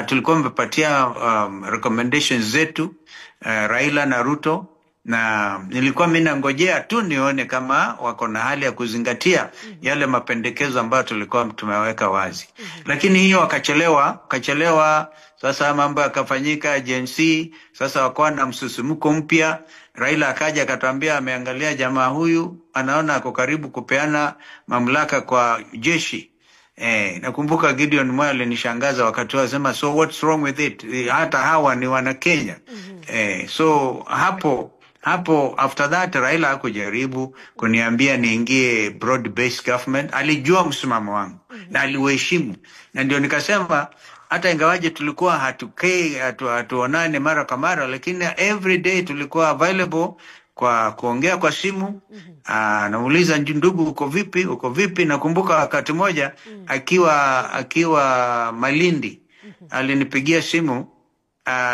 Tulikuwa mmepatia recommendations zetu Raila na Ruto, na nilikuwa mimi nangojea tu nione kama wako na hali ya kuzingatia yale mapendekezo ambayo tulikuwa tumeweka wazi. Lakini hiyo wakachelewa. Sasa mambo yakafanyika Gen Z, sasa wakawa na msusumuko mpya. Raila akaja akatuambia ameangalia jamaa huyu anaona ako karibu kupeana mamlaka kwa jeshi. Nakumbuka Gideon Moi alinishangaza wakati wasema, so what's wrong with it? Hata hawa ni wana Kenya. So hapo after that Raila hakujaribu kuniambia niingie broad based government. Alijua msimamo wangu na aliuheshimu, na ndio nikasema hata ingawaje tulikuwa hatuonane mara kwa mara, lakini every day tulikuwa available kwa kuongea kwa simu. Nauliza ndugu, uko vipi? Nakumbuka wakati moja akiwa Malindi alinipigia simu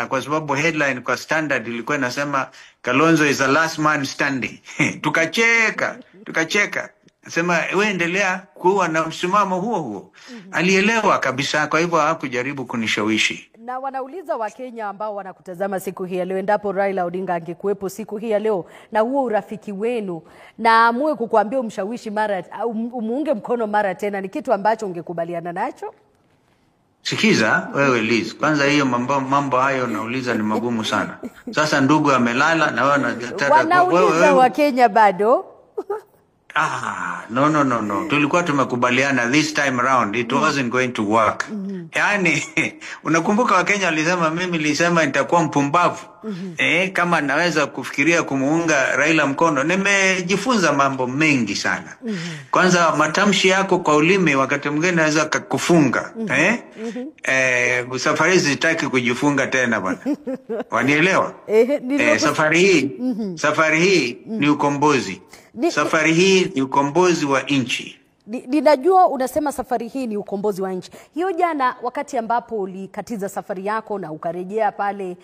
kwa sababu headline kwa Standard ilikuwa inasema Kalonzo is the last man standing. Tukacheka. Nasema wewe endelea kuwa na msimamo huo. Alielewa kabisa, kwa hivyo hakujaribu kunishawishi. Na wanauliza Wakenya ambao wanakutazama siku hii ya leo, endapo Raila Odinga angekuwepo siku hii ya leo na huo urafiki wenu na amue kukuambia umshawishi umuunge mkono mara tena, ni kitu ambacho ungekubaliana nacho? Sikiza wewe Liz, kwanza hiyo mambo hayo nauliza ni magumu sana. Sasa ndugu amelala na wewe unataka wanauliza Wakenya bado? No. Tulikuwa tumekubaliana this time around it wasn't going to work. Yani unakumbuka Wakenya walisema, mimi nilisema nitakuwa mpumbavu kama naweza kufikiria kumuunga Raila mkono. Nimejifunza mambo mengi sana. Kwanza matamshi yako kwa ulimi wakati mwingine naweza kukufunga. Safari sitaki kujifunga tena bwana. Wanielewa? Safari hii ni ukombozi. Safari hii ni ukombozi wa nchi. Ninajua unasema safari hii ni ukombozi wa nchi. Hiyo jana wakati ambapo ulikatiza safari yako na ukarejea pale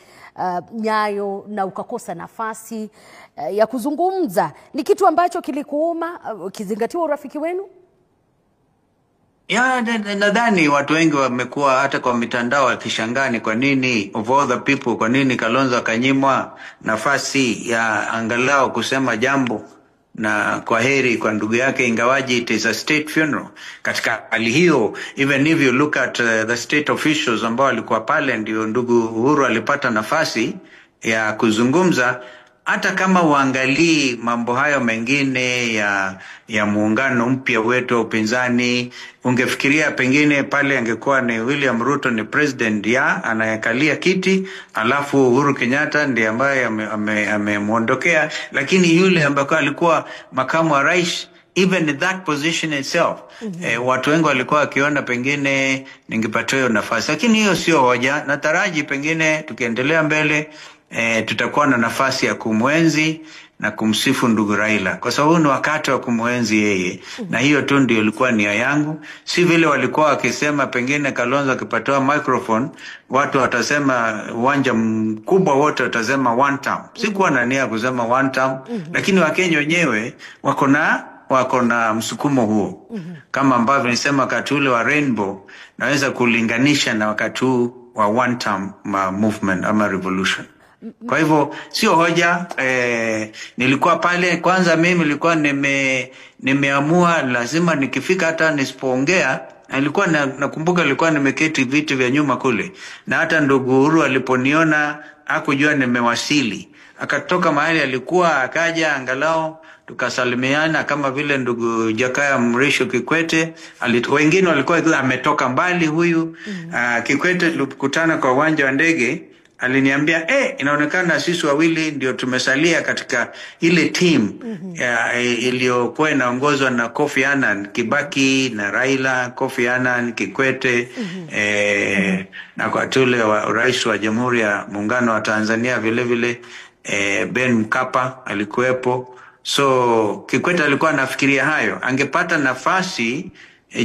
Nyayo na ukakosa nafasi ya kuzungumza, ni kitu ambacho kilikuuma ukizingatiwa urafiki wenu? Nadhani watu wengi wamekuwa hata kwa mitandao wakishangani kwa nini of all the people, kwa nini Kalonzo akanyimwa nafasi ya angalau kusema jambo na kwa heri kwa ndugu yake, ingawaji it is a state funeral. Katika hali hiyo, even if you look at the state officials ambao walikuwa pale, ndio ndugu Uhuru alipata nafasi ya kuzungumza. Hata kama uangalii mambo hayo mengine ya muungano mpya wetu wa upinzani, ungefikiria pengine pale angekuwa ni William Ruto ni president anayekalia kiti, alafu Uhuru Kenyatta ndiye ambaye amemuondokea. Lakini yule ambaye alikuwa makamu wa rais, even in that position itself, watu wengi walikuwa wakiona pengine ningepatiwa hiyo nafasi. Lakini hiyo sio hoja. Nataraji pengine tukiendelea mbele tutakuwa na nafasi ya kumwenzi na kumsifu ndugu Raila, kwa sababu ni wakati wa kumwenzi yeye. Na hiyo tu ndio ilikuwa nia yangu. Si vile walikuwa wakisema pengine Kalonzo akipatiwa microphone watu watasema, uwanja mkubwa wote watasema one term. Sikuwa na nia kusema one term, lakini Wakenya wenyewe wako na msukumo huo. Kama ambavyo nilisema wakati ule wa Rainbow, naweza kulinganisha na wakati huu wa one term movement ama revolution. Kwa hivyo sio hoja. Nilikuwa pale, kwanza mimi nilikuwa nimeamua lazima nikifika hata nisipoongea. Nilikuwa nakumbuka nilikuwa nimeketi viti vya nyuma kule, na hata ndugu Uhuru aliponiona hakujua nimewasili, akatoka mahali alikuwa akaja angalau tukasalimiana kama vile ndugu Jakaya Mrisho Kikwete. Wengine walikuwa ametoka mbali huyu. Kikwete tulikutana kwa uwanja wa ndege, aliniambia inaonekana sisi wawili ndio tumesalia katika ile team iliyokuwa inaongozwa na Kofi Annan, Kibaki na Raila, Kofi Annan, Kikwete, na kwa tule wa rais wa Jamhuri ya Muungano wa Tanzania vile Ben Mkapa alikuwepo. So Kikwete alikuwa anafikiria hayo, angepata nafasi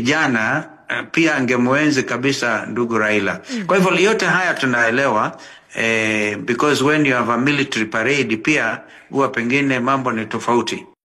jana pia angemwenzi kabisa ndugu Raila. Kwa hivyo yote haya tunaelewa, because when you have a military parade pia huwa pengine mambo ni tofauti.